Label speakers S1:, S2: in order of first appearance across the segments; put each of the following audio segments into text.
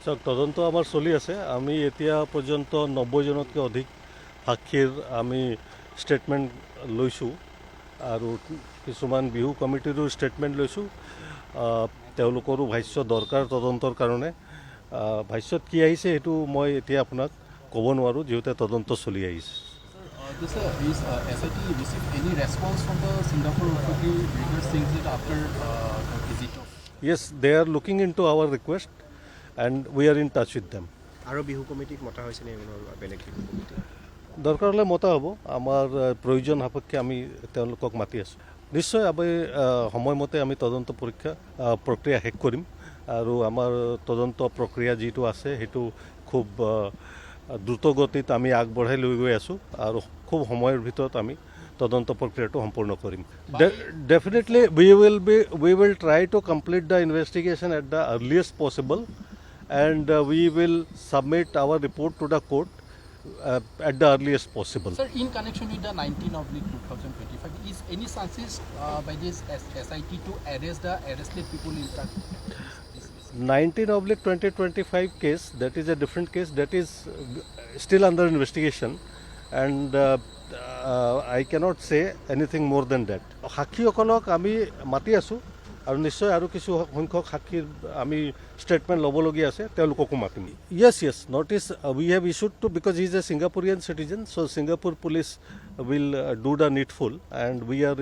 S1: চাওক তদন্ত আমাৰ চলি আছে। আমি এতিয়া পৰ্যন্ত 90 জনতকৈ অধিক সাক্ষীৰ আমি ষ্টেটমেণ্ট লৈছোঁ আৰু কিছুমান বিহু কমিটিৰো ষ্টেটমেণ্ট লৈছোঁ। তেওঁলোকৰো ভাষ্য দৰকাৰ তদন্তৰ কাৰণে। ভাষ্যত কি আহিছে সেইটো মই এতিয়া আপোনাক ক'ব নোৱাৰোঁ, যিহেতু তদন্ত চলি আহিছে।
S2: Is SIT received any response from the Singapore authority regards things that after the visit of?
S1: Yes, they are looking into our request and we are in touch with them.
S3: আৰু বিহু কমিটিক মতা হৈছে নে বেলেগ বিহু কমিটি?
S1: দৰকাৰ হ'লে মতা হ'ব। আমাৰ প্ৰয়োজন সাপেক্ষে আমি তেওঁলোকক মাতি আছোঁ। নিশ্চয় আমি সময়মতে আমি তদন্ত প্ৰক্ৰিয়া শেষ কৰিম আৰু আমাৰ তদন্ত প্ৰক্ৰিয়া যিটো আছে সেইটো খুব দ্ৰুতগতিত আমি আগবঢ়াই লৈ গৈ আছোঁ আৰু খুব সময়ৰ ভিতৰত আমি তদন্ত প্ৰক্ৰিয়াটো সম্পূৰ্ণ কৰিম। Definitely we will try to complete the investigation at the earliest possible and we will submit our report to the court at the earliest possible.
S2: Sir, in connection with the 19/2025, is any chances by this SIT to arrest the arrested people in fact?
S1: 19/2025 case, that is a different case, that is still under investigation and I cannot say anything more than that. সাক্ষীসকলক আমি মাতি আছোঁ আৰু নিশ্চয় আৰু কিছু সংখ্যক সাক্ষীৰ আমি ষ্টেটমেণ্ট ল'বলগীয়া আছে, তেওঁলোককো মাতিম। Yes, notice we have issued to, because he is a Singaporean citizen, so Singapore police will do the needful and we are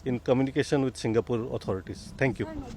S1: in communication with Singapore authorities. Thank you.